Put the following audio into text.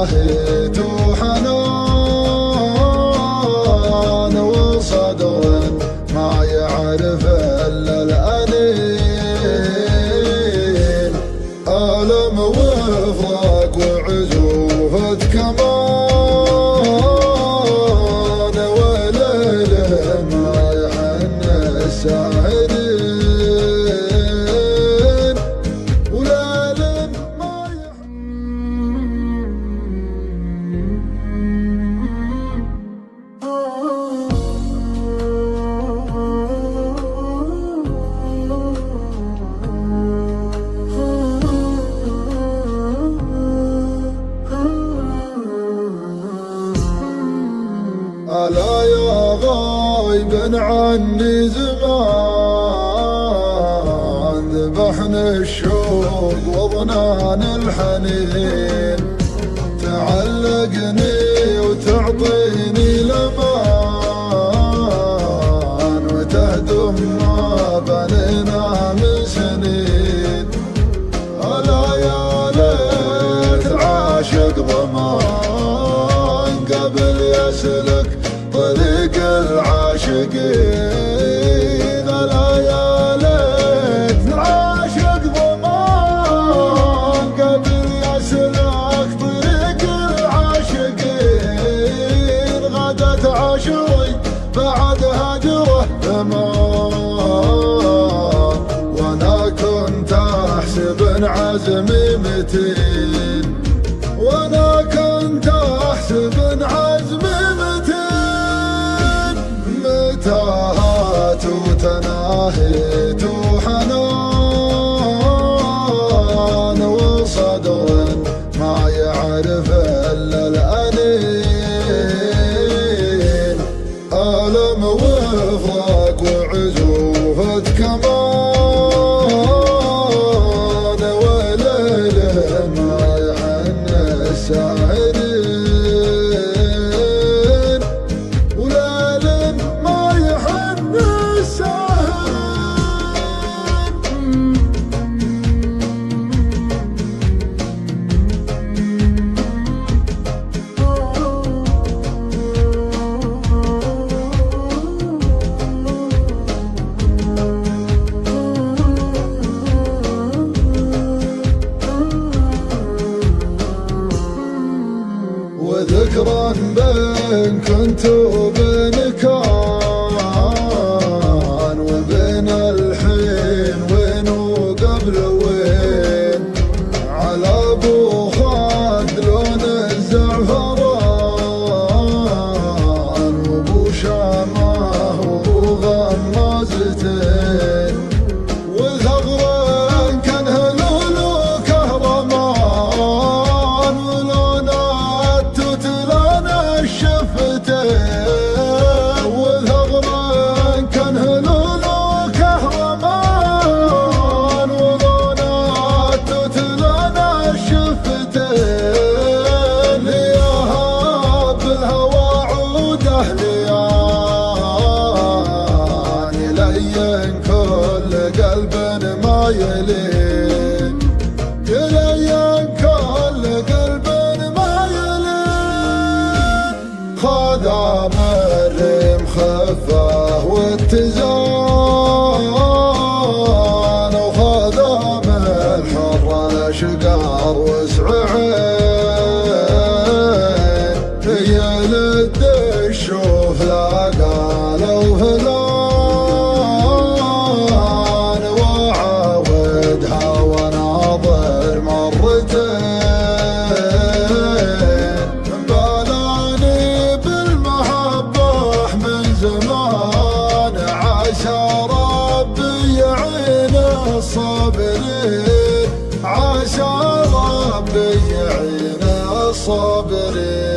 تناهيت وحنان وصدر ما يعرف إلا الأنين، ألم وفراق وعزوفة كمان، وليل ما يحن الساهرين، وليل ما يحن. ألا يا غايبا عني زمان، ذبحني الشوق وضنان الحنين، تعلقني وتعطيني لمان، وتهدم ما بنينا من سنين. ألا يا ليت عاشق ضمان قبل يسلك طريق العاشقين، ألا يا ليت عاشق ضمان قبل يسلك طريق العاشقين، غدت عشري بعد هجره ثمان، وانا كنت احسب عزمي متين، وانا كنت احسب عزمي متين، متاهات وتناهيت وحنان وصدر ما يعرف الا الانين، ألم وفراق وعزوفة كمان، وليل ما يحن الساهرين، وليل ما يحن الساهرين. وذكرى بين كنت وبين كان، وبين الحين وين وقبل وين، على ابو خالد لون الزعفران، وابو شامه وابو غمازتين، وثغرين كان هلول وكهرمان، ولونات وتلون الشفتين، وثغرين كان هلول وكهرمان، ولونات وتلون الشفتين، لياها بالهوى عود اهليان، يلين كل قلب ما يلين، يلين كل قلب ما يلين، خدام الريم خفاه واتزان، وخدام الحر الاشقار وسع عين، يلد الشوف لا قالوا فلان، وعاودها وناظر مرتين، بلاني بالمحبة من زمان، عسى ربي يعين الصابرين، عسى ربي يعين الصابرين.